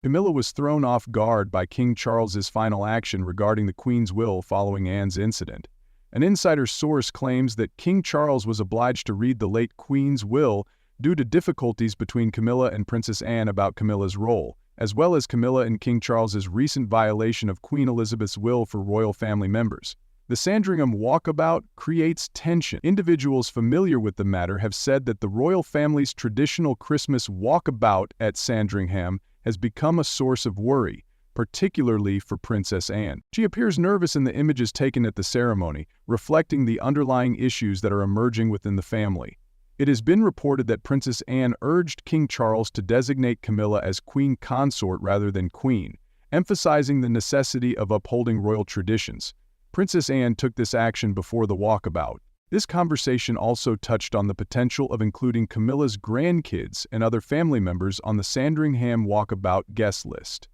Camilla was thrown off guard by King Charles's final action regarding the Queen's will following Anne's incident. An insider source claims that King Charles was obliged to read the late Queen's will due to difficulties between Camilla and Princess Anne about Camilla's role, as well as Camilla and King Charles's recent violation of Queen Elizabeth's will for royal family members. The Sandringham walkabout creates tension. Individuals familiar with the matter have said that the royal family's traditional Christmas walkabout at Sandringham has become a source of worry, particularly for Princess Anne. She appears nervous in the images taken at the ceremony, reflecting the underlying issues that are emerging within the family. It has been reported that Princess Anne urged King Charles to designate Camilla as Queen Consort rather than Queen, emphasizing the necessity of upholding royal traditions. Princess Anne took this action before the walkabout. This conversation also touched on the potential of including Camilla's grandkids and other family members on the Sandringham walkabout guest list.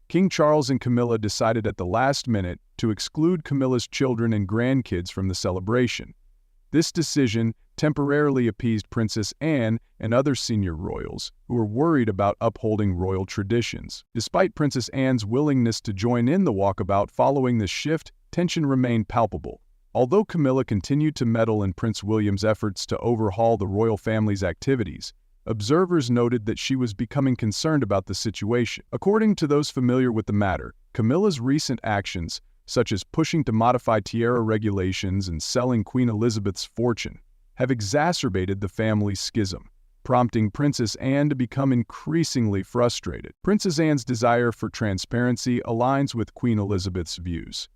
King Charles and Camilla decided at the last minute to exclude Camilla's children and grandkids from the celebration. This decision temporarily appeased Princess Anne and other senior royals who were worried about upholding royal traditions. Despite Princess Anne's willingness to join in the walkabout following the shift, tension remained palpable. Although Camilla continued to meddle in Prince William's efforts to overhaul the royal family's activities, observers noted that she was becoming concerned about the situation. According to those familiar with the matter, Camilla's recent actions, such as pushing to modify tiara regulations and selling Queen Elizabeth's fortune, have exacerbated the family's schism, prompting Princess Anne to become increasingly frustrated. Princess Anne's desire for transparency aligns with Queen Elizabeth's views.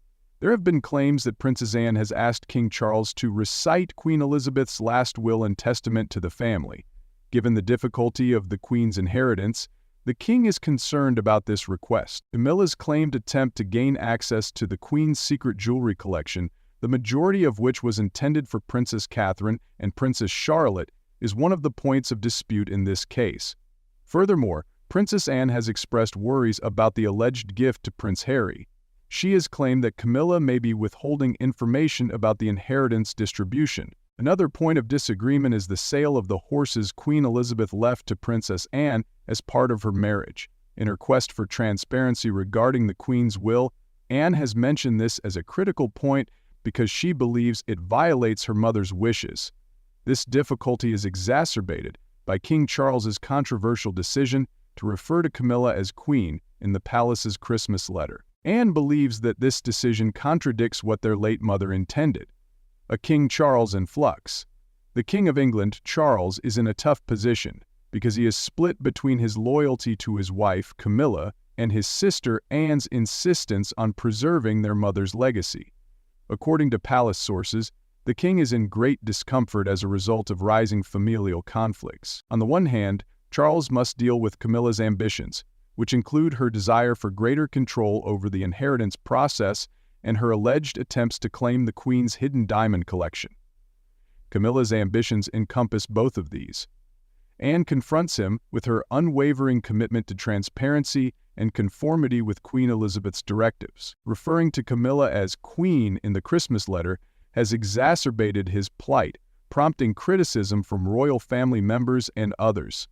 There have been claims that Princess Anne has asked King Charles to recite Queen Elizabeth's last will and testament to the family. Given the difficulty of the Queen's inheritance, the King is concerned about this request. Camilla's claimed attempt to gain access to the Queen's secret jewelry collection, the majority of which was intended for Princess Catherine and Princess Charlotte, is one of the points of dispute in this case. Furthermore, Princess Anne has expressed worries about the alleged gift to Prince Harry. She has claimed that Camilla may be withholding information about the inheritance distribution. Another point of disagreement is the sale of the horses Queen Elizabeth left to Princess Anne as part of her marriage. In her quest for transparency regarding the Queen's will, Anne has mentioned this as a critical point because she believes it violates her mother's wishes. This difficulty is exacerbated by King Charles's controversial decision to refer to Camilla as Queen in the palace's Christmas letter. Anne believes that this decision contradicts what their late mother intended. A King Charles in flux. The King of England, Charles, is in a tough position because he is split between his loyalty to his wife, Camilla, and his sister Anne's insistence on preserving their mother's legacy. According to palace sources, the king is in great discomfort as a result of rising familial conflicts. On the one hand, Charles must deal with Camilla's ambitions, which include her desire for greater control over the inheritance process and her alleged attempts to claim the Queen's hidden diamond collection. Camilla's ambitions encompass both of these. Anne confronts him with her unwavering commitment to transparency and conformity with Queen Elizabeth's directives. Referring to Camilla as Queen in the Christmas letter has exacerbated his plight, prompting criticism from royal family members and others.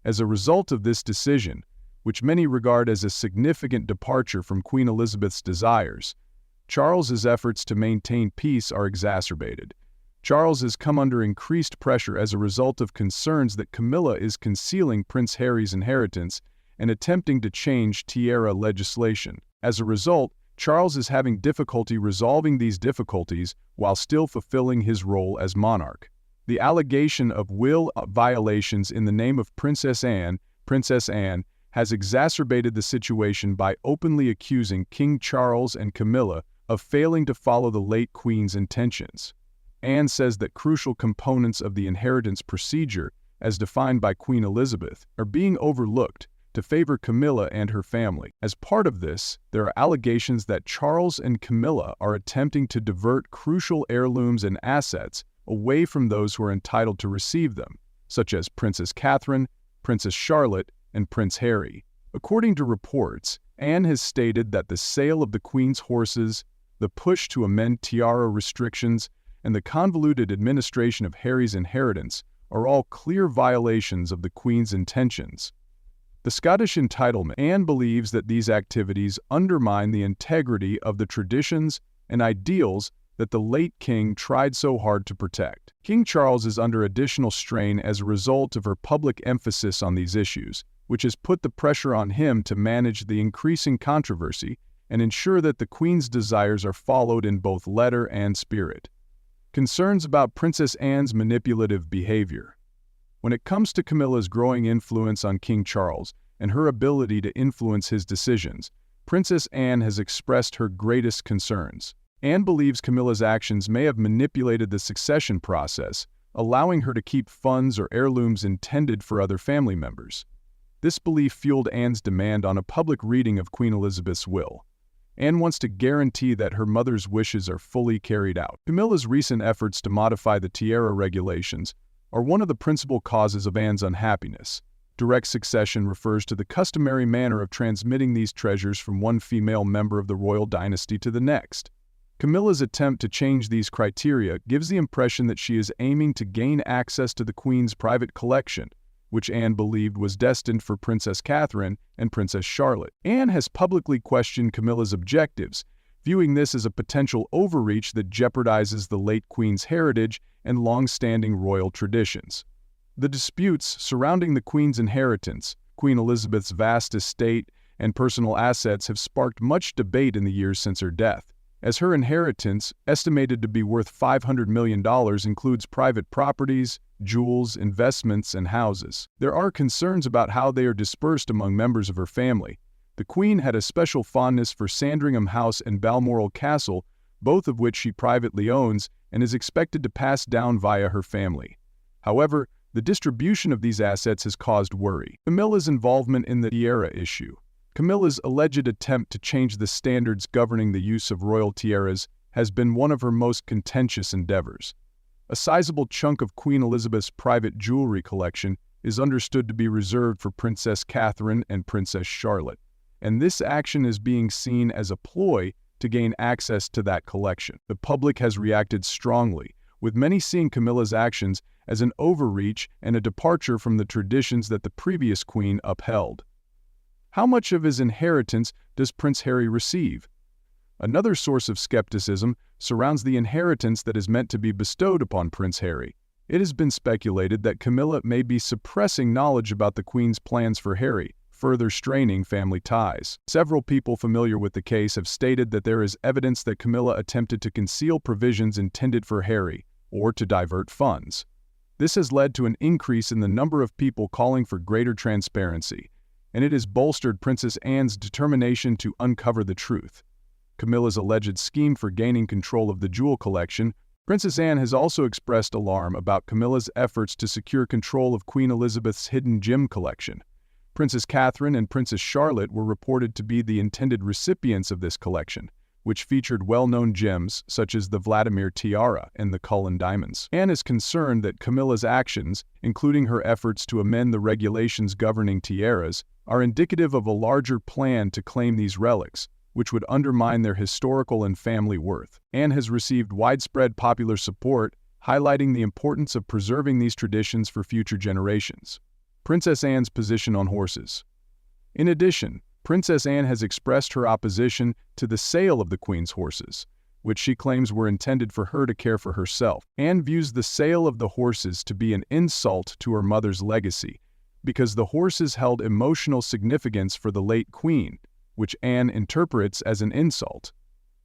As a result of this decision, which many regard as a significant departure from Queen Elizabeth's desires, Charles's efforts to maintain peace are exacerbated. Charles has come under increased pressure as a result of concerns that Camilla is concealing Prince Harry's inheritance and attempting to change tiara legislation. As a result, Charles is having difficulty resolving these difficulties while still fulfilling his role as monarch. The allegation of will violations in the name of Princess Anne has exacerbated the situation by openly accusing King Charles and Camilla of failing to follow the late Queen's intentions. Anne says that crucial components of the inheritance procedure, as defined by Queen Elizabeth, are being overlooked to favor Camilla and her family. As part of this, there are allegations that Charles and Camilla are attempting to divert crucial heirlooms and assets away from those who are entitled to receive them, such as Princess Catherine, Princess Charlotte, and Prince Harry. According to reports, Anne has stated that the sale of the Queen's horses, the push to amend tiara restrictions, and the convoluted administration of Harry's inheritance are all clear violations of the Queen's intentions. The Scottish entitlement. Anne believes that these activities undermine the integrity of the traditions and ideals that the late king tried so hard to protect. King Charles is under additional strain as a result of her public emphasis on these issues, which has put the pressure on him to manage the increasing controversy and ensure that the Queen's desires are followed in both letter and spirit. Concerns about Princess Anne's manipulative behavior. When it comes to Camilla's growing influence on King Charles and her ability to influence his decisions, Princess Anne has expressed her greatest concerns. Anne believes Camilla's actions may have manipulated the succession process, allowing her to keep funds or heirlooms intended for other family members. This belief fueled Anne's demand on a public reading of Queen Elizabeth's will. Anne wants to guarantee that her mother's wishes are fully carried out. Camilla's recent efforts to modify the tiara regulations are one of the principal causes of Anne's unhappiness. Direct succession refers to the customary manner of transmitting these treasures from one female member of the royal dynasty to the next. Camilla's attempt to change these criteria gives the impression that she is aiming to gain access to the Queen's private collection, which Anne believed was destined for Princess Catherine and Princess Charlotte. Anne has publicly questioned Camilla's objectives, viewing this as a potential overreach that jeopardizes the late Queen's heritage and long-standing royal traditions. The disputes surrounding the Queen's inheritance, Queen Elizabeth's vast estate, and personal assets have sparked much debate in the years since her death. As her inheritance, estimated to be worth $500 million, includes private properties, jewels, investments, and houses, there are concerns about how they are dispersed among members of her family. The Queen had a special fondness for Sandringham House and Balmoral Castle, both of which she privately owns and is expected to pass down via her family. However, the distribution of these assets has caused worry. Camilla's involvement in the tiara issue. Camilla's alleged attempt to change the standards governing the use of royal tiaras has been one of her most contentious endeavors. A sizable chunk of Queen Elizabeth's private jewelry collection is understood to be reserved for Princess Catherine and Princess Charlotte, and this action is being seen as a ploy to gain access to that collection. The public has reacted strongly, with many seeing Camilla's actions as an overreach and a departure from the traditions that the previous queen upheld. How much of his inheritance does Prince Harry receive? Another source of skepticism surrounds the inheritance that is meant to be bestowed upon Prince Harry. It has been speculated that Camilla may be suppressing knowledge about the Queen's plans for Harry, further straining family ties. Several people familiar with the case have stated that there is evidence that Camilla attempted to conceal provisions intended for Harry, or to divert funds. This has led to an increase in the number of people calling for greater transparency, and it has bolstered Princess Anne's determination to uncover the truth. Camilla's alleged scheme for gaining control of the jewel collection. Princess Anne has also expressed alarm about Camilla's efforts to secure control of Queen Elizabeth's hidden gem collection. Princess Catherine and Princess Charlotte were reported to be the intended recipients of this collection, which featured well-known gems such as the Vladimir tiara and the Cullen diamonds. Anne is concerned that Camilla's actions, including her efforts to amend the regulations governing tiaras, are indicative of a larger plan to claim these relics, which would undermine their historical and family worth. Anne has received widespread popular support, highlighting the importance of preserving these traditions for future generations. Princess Anne's position on horses. In addition, Princess Anne has expressed her opposition to the sale of the Queen's horses, which she claims were intended for her to care for herself. Anne views the sale of the horses to be an insult to her mother's legacy, because the horses held emotional significance for the late Queen, which Anne interprets as an insult.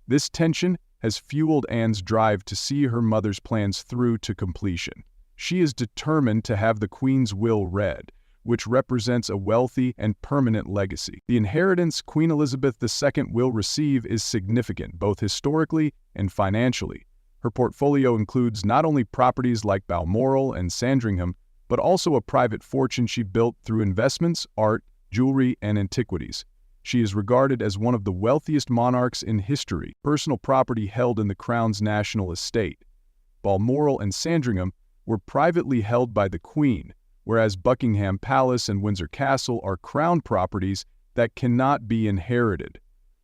This tension has fueled Anne's drive to see her mother's plans through to completion. She is determined to have the Queen's will read, which represents a wealthy and permanent legacy. The inheritance Queen Elizabeth II will receive is significant, both historically and financially. Her portfolio includes not only properties like Balmoral and Sandringham, but also a private fortune she built through investments, art, jewelry, and antiquities. She is regarded as one of the wealthiest monarchs in history. Personal property held in the Crown's national estate. Balmoral and Sandringham were privately held by the Queen, whereas Buckingham Palace and Windsor Castle are crown properties that cannot be inherited.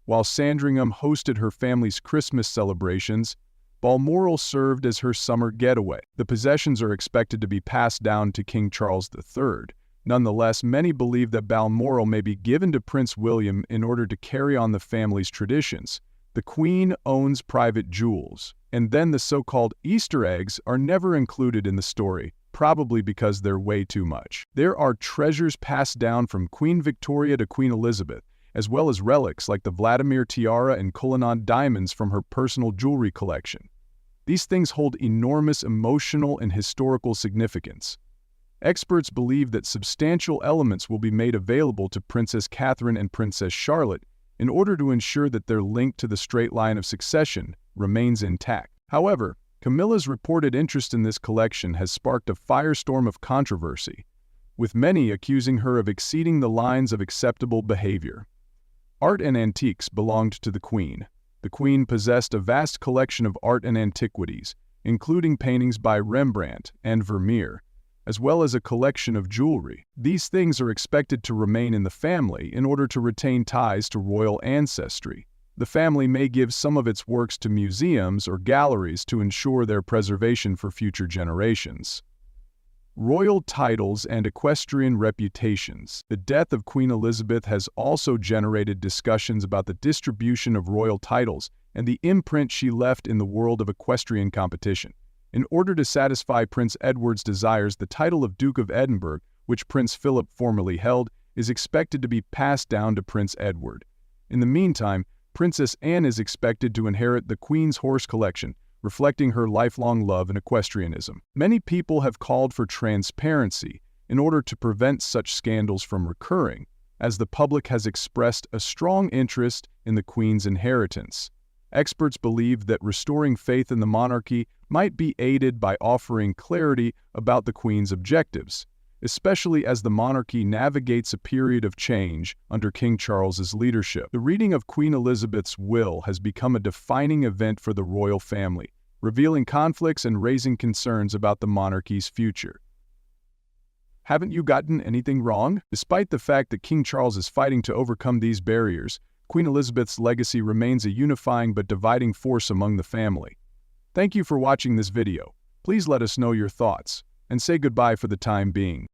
While Sandringham hosted her family's Christmas celebrations, Balmoral served as her summer getaway. The possessions are expected to be passed down to King Charles III, Nonetheless, many believe that Balmoral may be given to Prince William in order to carry on the family's traditions. The Queen owns private jewels, and then the so-called Easter eggs are never included in the story, probably because they're way too much. There are treasures passed down from Queen Victoria to Queen Elizabeth, as well as relics like the Vladimir tiara and Cullinan diamonds from her personal jewelry collection. These things hold enormous emotional and historical significance. Experts believe that substantial elements will be made available to Princess Catherine and Princess Charlotte in order to ensure that their link to the straight line of succession remains intact. However, Camilla's reported interest in this collection has sparked a firestorm of controversy, with many accusing her of exceeding the lines of acceptable behavior. Art and antiques belonged to the Queen. The Queen possessed a vast collection of art and antiquities, including paintings by Rembrandt and Vermeer, as well as a collection of jewelry. These things are expected to remain in the family in order to retain ties to royal ancestry. The family may give some of its works to museums or galleries to ensure their preservation for future generations. Royal titles and equestrian reputations. The death of Queen Elizabeth has also generated discussions about the distribution of royal titles and the imprint she left in the world of equestrian competition. In order to satisfy Prince Edward's desires, the title of Duke of Edinburgh, which Prince Philip formerly held, is expected to be passed down to Prince Edward. In the meantime, Princess Anne is expected to inherit the Queen's horse collection, reflecting her lifelong love in equestrianism. Many people have called for transparency in order to prevent such scandals from recurring, as the public has expressed a strong interest in the Queen's inheritance. Experts believe that restoring faith in the monarchy might be aided by offering clarity about the Queen's objectives, especially as the monarchy navigates a period of change under King Charles's leadership. The reading of Queen Elizabeth's will has become a defining event for the royal family, revealing conflicts and raising concerns about the monarchy's future. Haven't you gotten anything wrong? Despite the fact that King Charles is fighting to overcome these barriers, Queen Elizabeth's legacy remains a unifying but dividing force among the family. Thank you for watching this video. Please let us know your thoughts, and say goodbye for the time being.